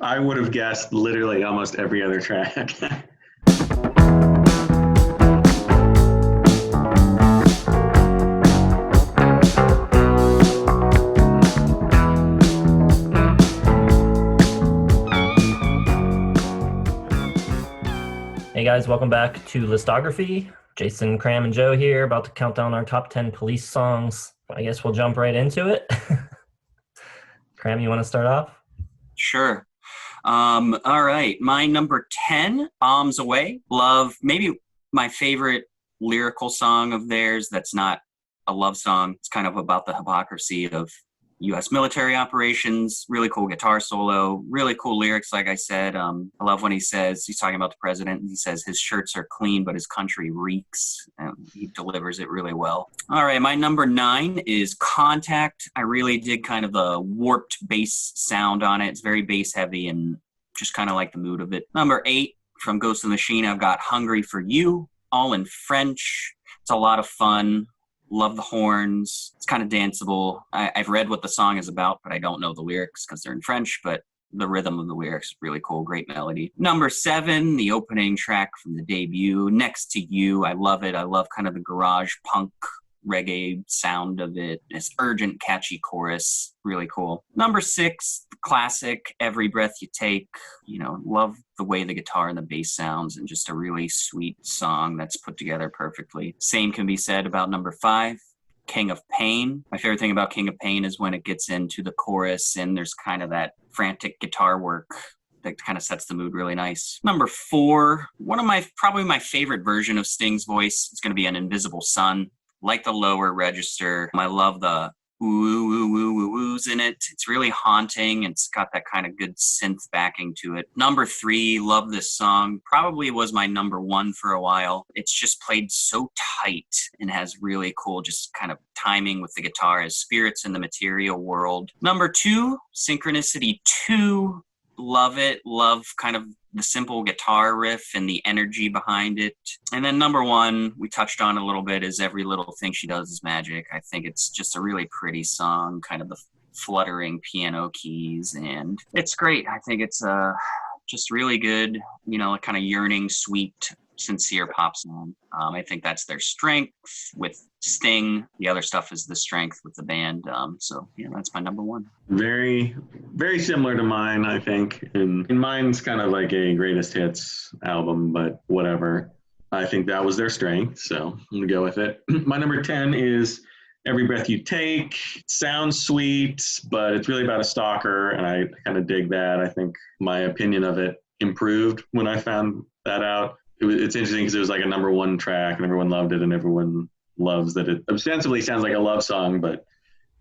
I would have guessed literally almost every other track. Hey guys, welcome back to Listography. Jason, Kram, and Joe here, about to count down our top 10 Police songs. I guess we'll jump right into it. Kram, you want to start off? Sure. All right. My number 10, Bombs Away. Love, maybe my favorite lyrical song of theirs that's not a love song. It's kind of about the hypocrisy of U.S. military operations. Really cool guitar solo. Really cool lyrics, like I said. I love when he says, he's talking about the president, and he says his shirts are clean, but his country reeks. And he delivers it really well. All right, my number 9 is Contact. I really dig kind of the warped bass sound on it. It's very bass heavy and just kind of like the mood of it. Number 8, from Ghost in the Machine, I've got Hungry for You, all in French. It's a lot of fun. Love the horns. It's kind of danceable. I've read what the song is about, but I don't know the lyrics because they're in French, but the rhythm of the lyrics is really cool. Great melody. Number 7, the opening track from the debut, Next to You. I love it. I love kind of the garage punk reggae sound of it. This urgent, catchy chorus. Really cool. Number 6, the classic, Every Breath You Take. You know, love the way the guitar and the bass sounds, and just a really sweet song that's put together perfectly. Same can be said about number 5, King of Pain. My favorite thing about King of Pain is when it gets into the chorus and there's kind of that frantic guitar work that kind of sets the mood really nice. Number 4, probably my favorite version of Sting's voice is going to be An Invisible Sun. Like the lower register. I love the oohs in it. It's really haunting. It's got that kind of good synth backing to it. Number 3, love this song. Probably was my number 1 for a while. It's just played so tight and has really cool just kind of timing with the guitar as Spirits in the Material World. Number 2, Synchronicity 2. Love it. Love kind of the simple guitar riff and the energy behind it. And then number 1, we touched on a little bit, is Every Little Thing She Does Is Magic. I think it's just a really pretty song, kind of the fluttering piano keys, and it's great. I think it's just really good, you know, kind of yearning, sweet, sincere pop song. I think that's their strength with Sting. The other stuff is the strength with the band. So yeah, that's my number 1. Very, very similar to mine, I think. And mine's kind of like a greatest hits album, but whatever. I think that was their strength, so I'm going to go with it. My number 10 is Every Breath You Take. It sounds sweet, but it's really about a stalker, and I kind of dig that. I think my opinion of it improved when I found that out. It's interesting because it was like a number 1 track and everyone loved it, and everyone loves that it ostensibly sounds like a love song, but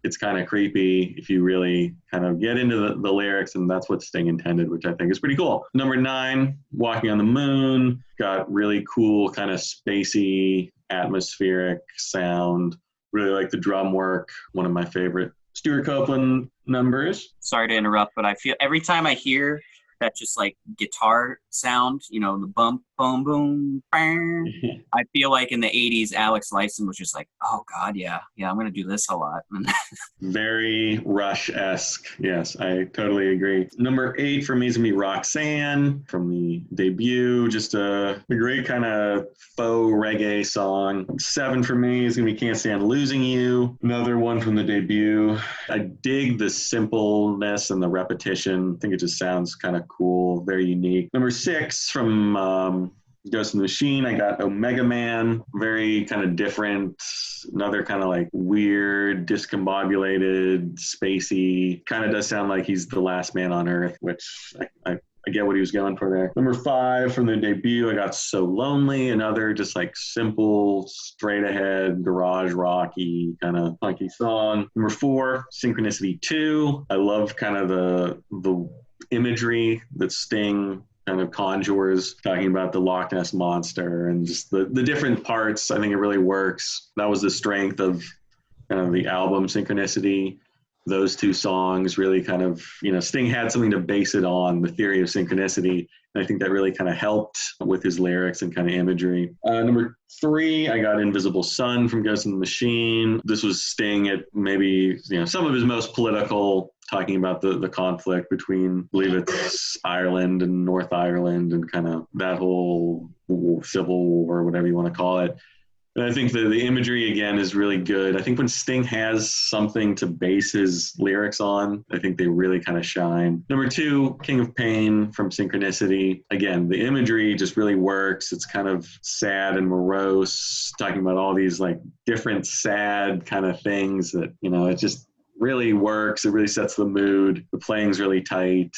it's kind of creepy if you really kind of get into the lyrics, and that's what Sting intended, which I think is pretty cool. Number 9, Walking on the Moon. Got really cool kind of spacey, atmospheric sound. Really like the drum work. One of my favorite Stuart Copeland numbers. Sorry to interrupt, but I feel every time I hear that just like guitar sound, you know, the bump, boom, boom, bang. I feel like in the 80s, Alex Lifeson was just like, oh God, yeah, I'm going to do this a lot. Very Rush-esque. Yes, I totally agree. Number 8 for me is going to be Roxanne from the debut. Just a great kind of faux reggae song. 7 for me is going to be Can't Stand Losing You. Another one from the debut. I dig the simpleness and the repetition. I think it just sounds kind of cool, very unique. Number 6 from Ghost in the Machine, I got Omega Man. Very kind of different, another kind of like weird, discombobulated, spacey. Kind of does sound like he's the last man on Earth, which I get what he was going for there. Number 5 from the debut, I got So Lonely, another just like simple, straight ahead, garage rocky kind of funky song. Number 4, Synchronicity 2. I love kind of the imagery that Sting kind of conjures, talking about the Loch Ness Monster and just the different parts. I think it really works. That was the strength of kind of the album Synchronicity. Those 2 songs really kind of, you know, Sting had something to base it on, the theory of synchronicity. And I think that really kind of helped with his lyrics and kind of imagery. Number 3, I got Invisible Sun from Ghost in the Machine. This was Sting at maybe, you know, some of his most political talking about the conflict between, I believe it's Ireland and North Ireland, and kind of that whole civil war, whatever you want to call it. And I think the imagery, again, is really good. I think when Sting has something to base his lyrics on, I think they really kind of shine. Number 2, King of Pain from Synchronicity. Again, the imagery just really works. It's kind of sad and morose, talking about all these like different sad kind of things that, it just really works. It really sets the mood. The playing's really tight.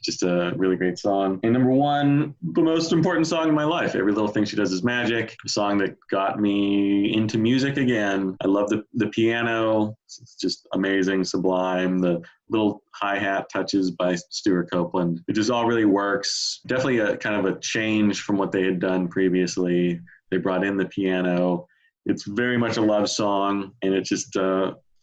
Just a really great song. And number 1, the most important song in my life. Every Little Thing She Does Is Magic. A song that got me into music again. I love the piano. It's just amazing, sublime. The little hi-hat touches by Stuart Copeland. It just all really works. Definitely a kind of a change from what they had done previously. They brought in the piano. It's very much a love song, and it's just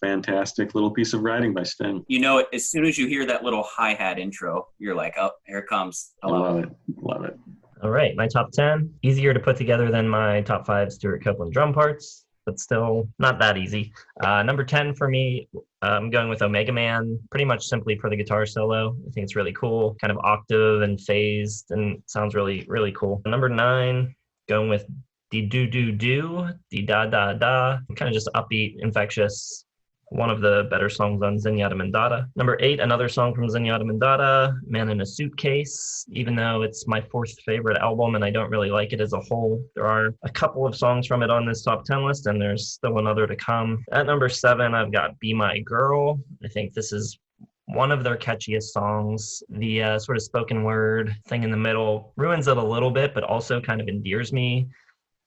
fantastic little piece of writing by Sting. As soon as you hear that little hi-hat intro, you're like, oh, here it comes. I love it. Love it. All right, my top 10. Easier to put together than my top 5 Stuart Copeland drum parts, but still not that easy. Number 10 for me, I'm going with Omega Man, pretty much simply for the guitar solo. I think it's really cool, kind of octave and phased, and sounds really, really cool. Number 9, going with Dee Do Do Do, Dee Da Da Da, kind of just upbeat, infectious. One of the better songs on Zenyatta Mandata. Number 8, another song from Zenyatta Mandata, Man in a Suitcase. Even though it's my 4th favorite album and I don't really like it as a whole, there are a couple of songs from it on this top 10 list, and there's still another to come. At number 7, I've got Be My Girl. I think this is one of their catchiest songs. The sort of spoken word thing in the middle ruins it a little bit, but also kind of endears me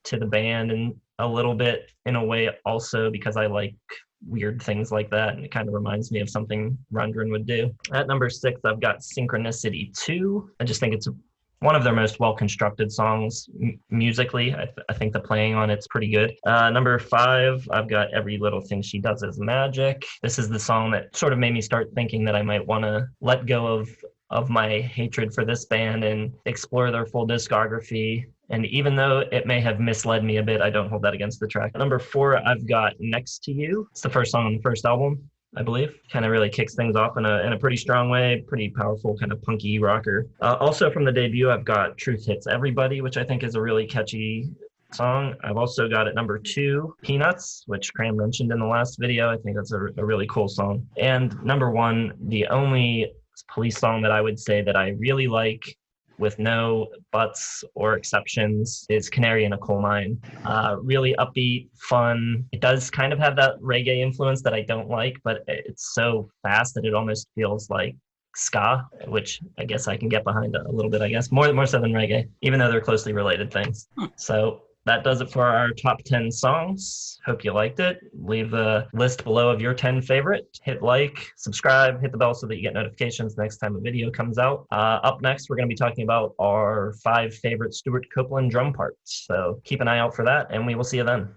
to the band and a little bit in a way also because I like weird things like that, and it kind of reminds me of something Rundgren would do. At number 6, I've got Synchronicity 2. I just think it's one of their most well-constructed songs musically. I think the playing on it's pretty good. Number 5, I've got Every Little Thing She Does Is Magic. This is the song that sort of made me start thinking that I might want to let go of my hatred for this band and explore their full discography. And even though it may have misled me a bit, I don't hold that against the track. Number 4, I've got Next to You. It's the first song on the first album, I believe. Kind of really kicks things off in a pretty strong way, pretty powerful, kind of punky rocker. Also from the debut, I've got Truth Hits Everybody, which I think is a really catchy song. I've also got at number 2, Peanuts, which Kram mentioned in the last video. I think that's a really cool song. And number 1, the only Police song that I would say that I really like, with no buts or exceptions, is Canary in a Coal Mine. Really upbeat, fun. It does kind of have that reggae influence that I don't like, but it's so fast that it almost feels like ska, which I guess I can get behind a little bit, I guess. More so than reggae, even though they're closely related things. So that does it for our top 10 songs. Hope you liked it. Leave a list below of your 10 favorite. Hit like, subscribe, hit the bell so that you get notifications next time a video comes out. Up next, we're going to be talking about our 5 favorite Stuart Copeland drum parts. So keep an eye out for that, and we will see you then.